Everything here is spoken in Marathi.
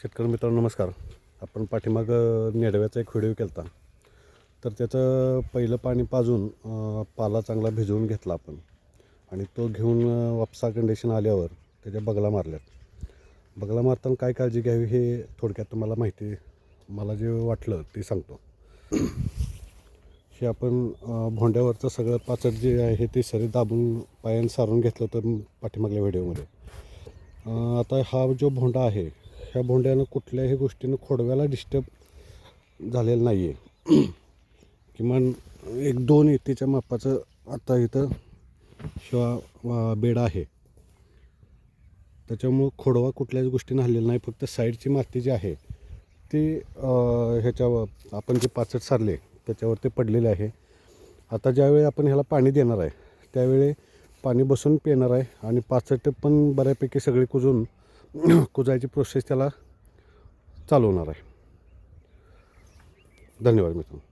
शेतकरी मित्रांनो नमस्कार. आपण पाठीमागं नेडव्याचा एक व्हिडिओ केला होता. तर त्याचं पहिलं पाणी पाजून पाला चांगला भिजवून घेतला आपण आणि तो घेऊन वापसा कंडिशन आल्यावर त्याच्या बगला मारल्यात. बगला मारताना काय काळजी घ्यावी हे थोडक्यात तुम्हाला माहिती मला जे वाटलं ते सांगतो. हे आपण भोंड्यावरचं सगळं पाचट जे आहे ते सरी दाबून पायानं सारून घेतलं होतं पाठीमागल्या व्हिडिओमध्ये. आता हा जो भोंडा आहे ह्या भोंड्यानं कुठल्याही गोष्टीनं खोडव्याला डिस्टर्ब झालेलं नाही आहे. किमान 1-2 इतीच्या मापाचं आता इथं शिवा बेड आहे. त्याच्यामुळं खोडवा कुठल्याच गोष्टीनं हल्लेला नाही. फक्त साईडची माती जी आहे ती ह्याच्यावर आपण जे पाचट सारले त्याच्यावरती पडलेले आहे. आता ज्यावेळी आपण ह्याला पाणी देणार आहे त्यावेळी पाणी बसून पिणार आहे आणि पाचट पण बऱ्यापैकी सगळी कुजायची प्रोसेस त्याला चालू होणार आहे. धन्यवाद मित्रांनो.